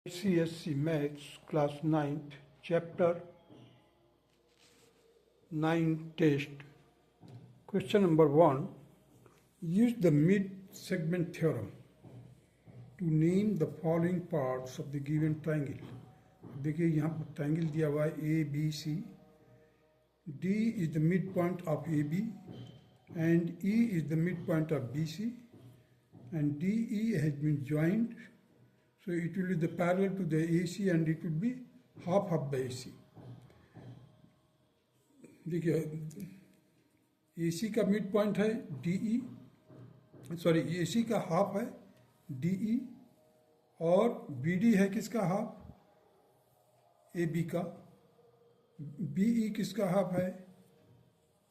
CSC Maths Class 9th Chapter 9 Test. Question number 1. Use the mid-segment theorem to name the following parts of the given triangle. देखिए यहाँ पर triangle दिया हुआ है ABC. D is the midpoint of AB and E is the midpoint of BC and DE has been joined. So it will be the parallel to the AC and it will be half of the AC. देखिए AC का mid point है DE, sorry AC का half है DE और BD है किसका half? AB का. BE किसका हाफ है?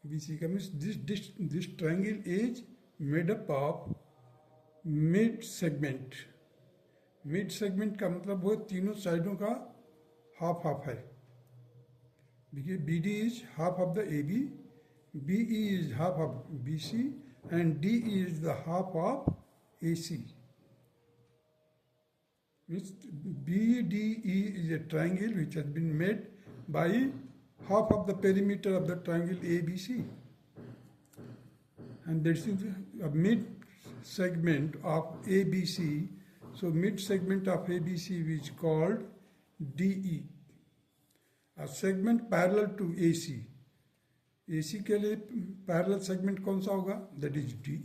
BC का. Means this triangle is made up of mid segment. Mid segment का मतलब वो तीनों साइडों का हाफ हाफ है. देखिए BD is half of the AB, BE is half of BC and DE is the half of AC. Means BDE is a triangle which has been made by half of the perimeter of the triangle ABC, and this is a mid segment of ABC. So mid segment of ABC is called DE. A segment parallel to AC. AC के लिए parallel segment कौन सा होगा? That is DE.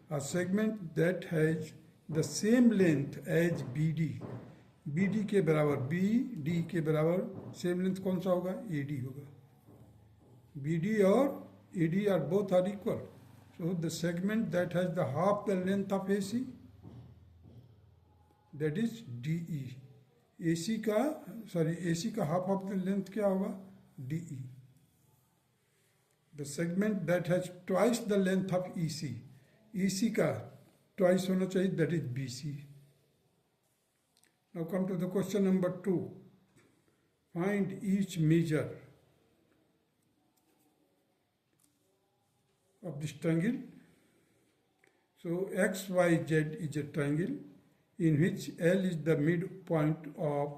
A segment that has the same length as BD. BD के बराबर BD के बराबर same length कौन सा होगा? AD होगा. BD और AD are both are equal. So the segment that has the half the length of AC, that is DE. AC का half of the length क्या होगा? DE. The segment that has twice the length of EC. EC का twice होना चाहिए, that is BC. Now come to the question number 2. Find each measure of this triangle. So XYZ is a triangle in which L is the midpoint of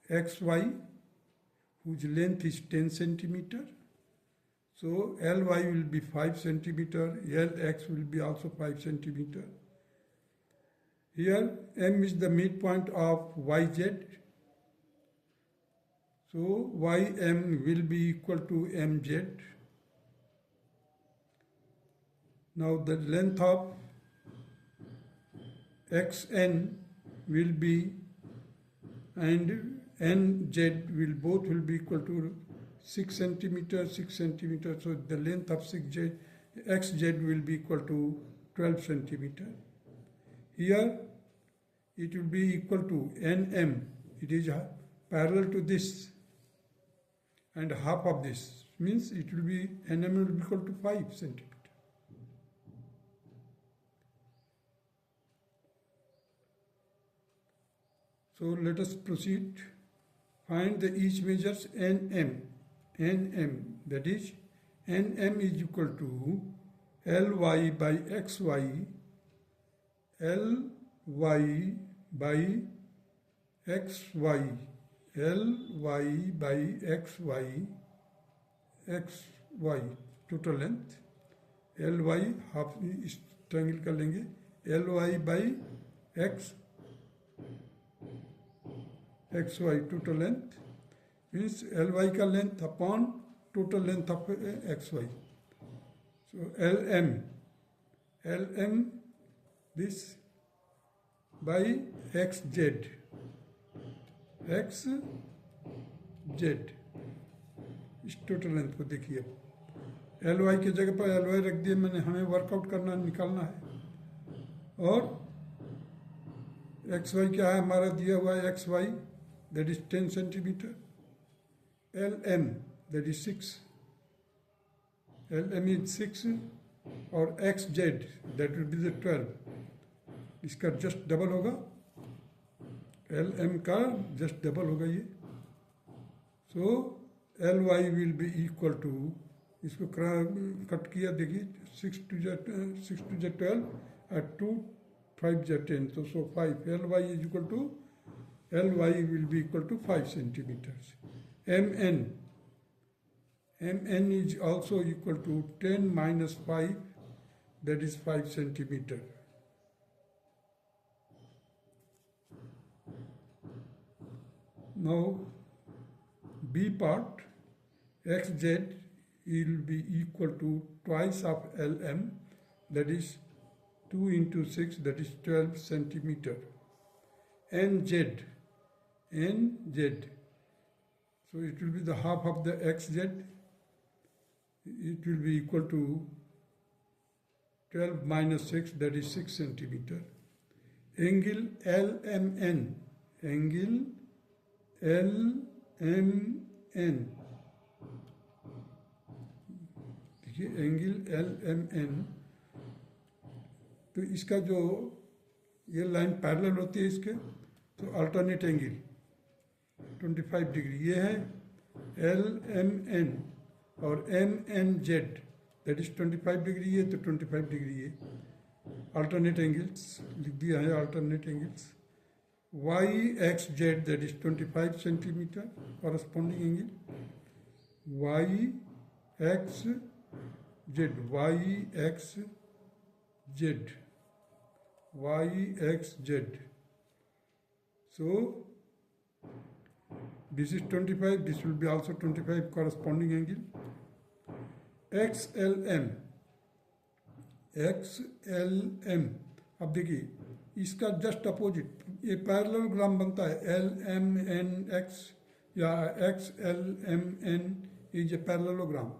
XY, whose length is 10 centimeter. So Ly will be 5 centimeter, Lx will be also 5 centimeter. Here M is the midpoint of YZ. So Ym will be equal to Mz. Now the length of Xn will be, and Nz will both will be equal to 6 centimeter, 6 centimeter. So the length of Xz will be equal to 12 centimeter. Here it will be equal to Nm. It is parallel to this and half of this. Means it will be Nm will be equal to 5 centimeter. So let us proceed. Find the each measures Nm. Nm, that is Nm is equal to Ly by xy, Ly by xy, Ly by xy, xy total length. Ly half इस triangle का लेंगे, Ly by xy total length means Ly का length upon total length of xy. So Lm this by xz इस total length को देखिए. Ly की जगह पर Ly रख दिए मैंने, हमें वर्कआउट करना निकालना है. और xy क्या है हमारा दिया हुआ है? xy that is 10 centimeter. Lm that is 6. Lm is 6 और xz that will be the 12. इसका जस्ट डबल होगा, Lm का जस्ट डबल होगा ये. सो Ly will be equal to, इसको कट किया देखिए, 6 to the 12 और 2 5 10. So 5. Ly is equal to Ly will be equal to 5 centimeters. Mn is also equal to 10 minus 5, that is 5 centimeter. Now B part, xz will be equal to twice of Lm, that is 2 into 6, that is 12 centimeter. Nz, so it will be the half of the xz, it will be equal to 12 minus 6, that is 6 centimeter. Angle LMN, angle LMN, देखिए angle LMN, तो इसका जो ये line parallel होती है इसके, तो alternate angle 25 degree ये है LMN, और MNZ दैट इज 25 डिग्री है, तो 25 डिग्री है। अल्टरनेट एंगल्स लिख दिया है, alternate angles. YXZ that is 25 centimetre corresponding angle, YXZ, so this is 25, this will be also 25 corresponding angle. XLM, अब देखिए इसका जस्ट अपोजिट, ये पैरेललोग्राम बनता है LMNX या XLMN is a parallelogram.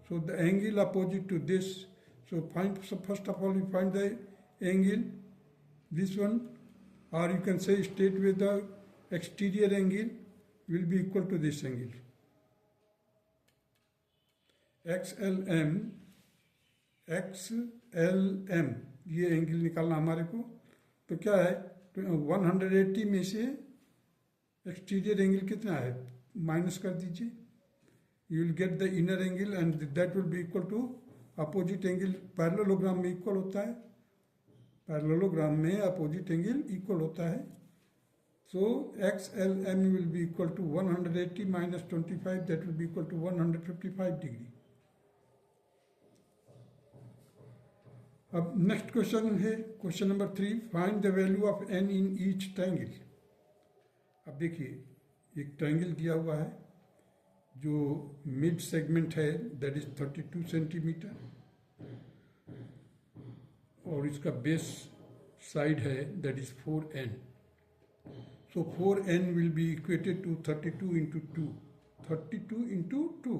So the angle opposite to this, so first of all you find the angle, this one, or you can say state with the exterior angle will be equal to this angle. XLM, ये angle निकालना हमारे को, तो क्या है 180 में से exterior angle कितना है माइनस कर दीजिए, you will get the inner angle and that will be equal to opposite angle. Parallelogram में इक्वल होता है, पैरेललोग्राम में अपोजिट एंगल इक्वल होता है. So XLM will be equal to 180 minus 25, that will be equal to 155 degree. अब next question है question number 3, find the value of n in each triangle. अब देखिए एक ट्रायंगल दिया हुआ है जो मिड सेगमेंट है दैट इज 32 सेंटीमीटर और इसका बेस साइड है that is 4n. So 4n will be equated to 32 into 2. 32 into 2.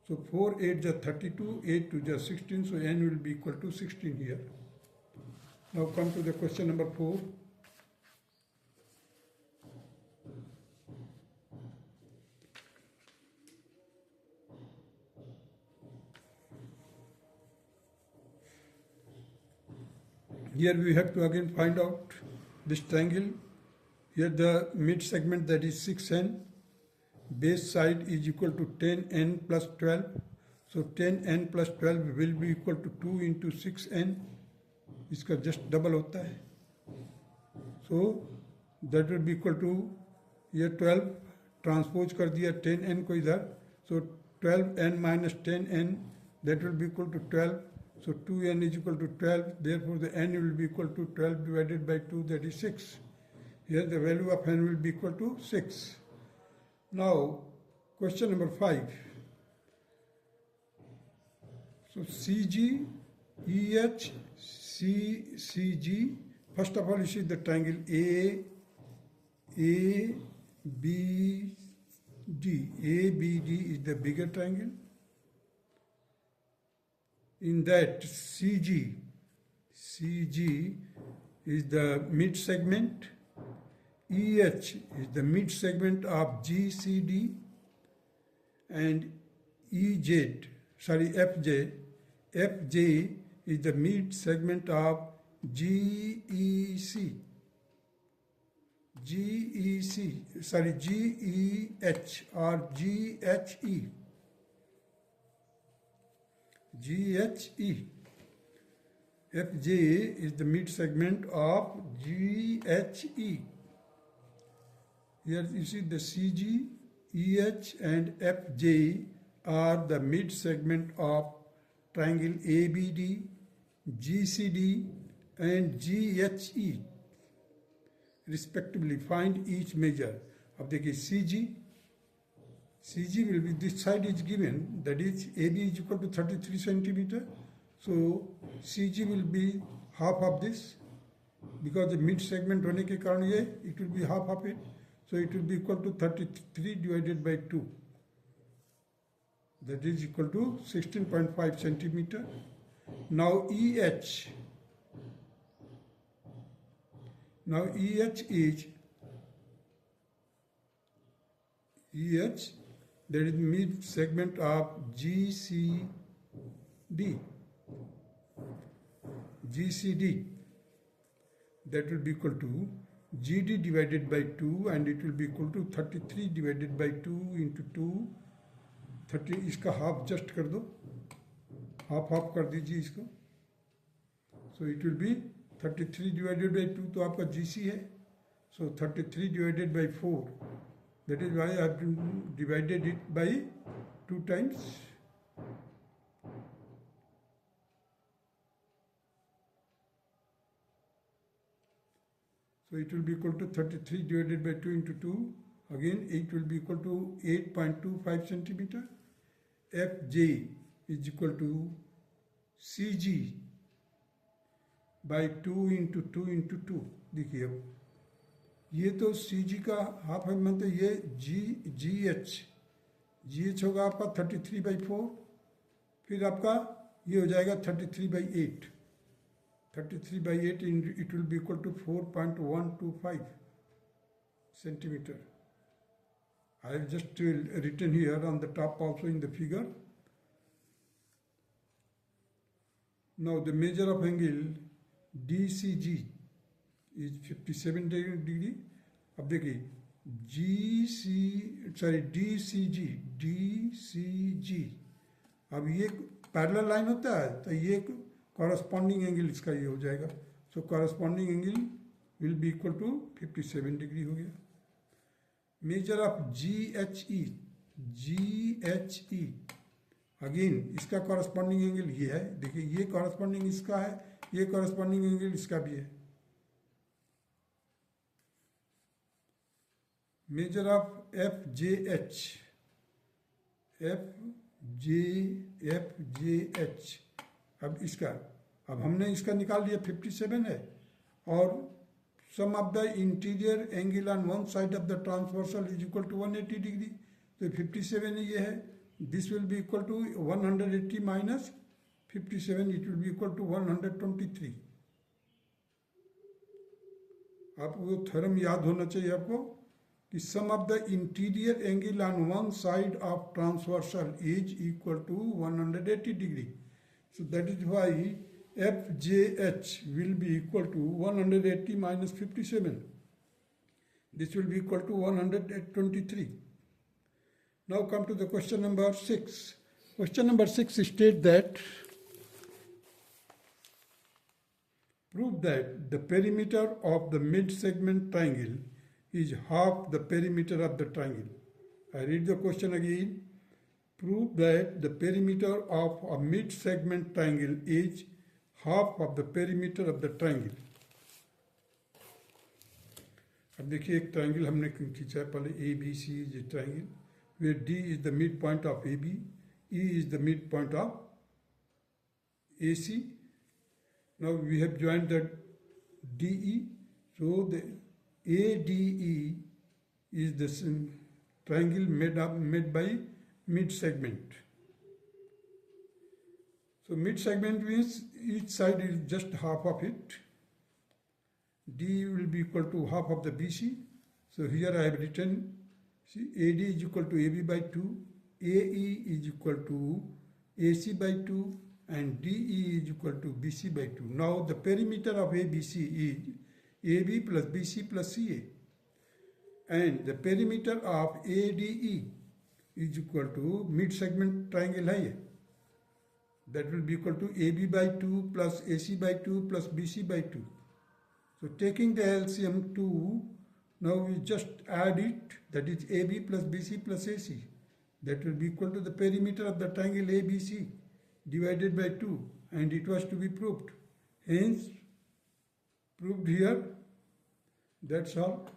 So 4 8 is 32, 8 2 is 16. So n will be equal to 16 here. Now come to the question number 4. Here we have to again find out this triangle. Here the mid segment that is 6n, base side is equal to 10n plus 12. So 10n plus 12 will be equal to 2 into 6n. इसका just double होता है. So that will be equal to ये 12 transpose कर दिया 10n को इधर. So 12n minus 10n that will be equal to 12. So 2n is equal to 12. Therefore the n will be equal to 12 divided by 2, that is 6. Here the value of n will be equal to 6. Now question number 5. So CG, EH, CG. First of all, you see the triangle ABD. ABD is the bigger triangle. In that CG is the mid segment. EH is the mid segment of GCD, and FJ is the mid segment of GEH or GHE. FJ is the mid segment of GHE. here you see the CG, EH and FJ are the mid segment of triangle ABD, GCD and GHE respectively. Find each measure. अब देखिए CG will be, this side is given, that is AB is equal to 33 centimeter. So CG will be half of this, because the mid segment होने के कारण ये it will be half of it. So it will be equal to 33 divided by 2. That is equal to 16.5 centimeter. Now EH. Now EH is that is mid segment of GCD. That will be equal to GD divided by 2 and it will be equal to 33 divided by 2 into 2. 30 इसका half just कर दो, half कर दीजिए इसको. So it will be 33 divided by 2 तो आपका GC है. So 33 divided by 4. That is why I have divided it by 2 times. So it will be equal to 33 divided by 2 into 2. Again, it will be equal to 8.25 centimeter. FJ is equal to CG by 2 into 2 into 2. देखिए अब ये तो CG का half है, मतलब ये GH होगा आपका 33 by 4. फिर आपका ये हो जाएगा 33 by 8. 33 by 8 it will be equal to 4.125 centimeter. I have just written here on the top also in the figure. Now the measure of angle DCG is 57 degree. अब देखिए DCG अब ये पैरेलल लाइन होता है तो ये corresponding angle इसका ये हो जाएगा. So corresponding angle will be equal to 57 degree हो गया. मेजर ऑफ GHE अगेन इसका कॉरस्पॉन्डिंग एंगल ये है. देखिए ये कॉरस्पॉन्डिंग इसका है, ये कॉरस्पॉन्डिंग एंगल इसका भी है. मेजर ऑफ FJH अब हमने इसका निकाल लिया 57 है. और sum of the interior angle on one side of the transversal is equal to 180 degree. तो 57 ये है, this will be equal to 180 minus 57, it will be equal to 123. आप वो थ्योरम याद होना चाहिए आपको कि sum of the interior angle on one side of transversal is equal to 180 degree. So that is why FJH will be equal to 180 minus 57. This will be equal to 123. Now come to the question number 6. Question number 6 states that prove that the perimeter of the mid-segment triangle is half the perimeter of the triangle. I read the question again. Prove that the perimeter of a mid-segment triangle is half of the perimeter of the triangle. अब देखिए एक triangle हमने खींचा है पहले ABC is a triangle where D is the midpoint of AB, E is the midpoint of AC. Now we have joined the DE, so the ADE is the triangle made by mid segment. So mid segment means each side is just half of it. D will be equal to half of the BC. So here I have written, see, AD is equal to AB by 2, AE is equal to AC by 2 and DE is equal to BC by 2. Now the perimeter of ABC is AB plus BC plus CA and the perimeter of ADE is equal to mid segment triangle है ये, that will be equal to AB by 2 plus AC by 2 plus BC by 2. So taking the LCM 2 Now we just add it, that is AB plus BC plus AC. That will be equal to the perimeter of the triangle ABC divided by 2, and it was to be proved. Hence, proved here. That's all.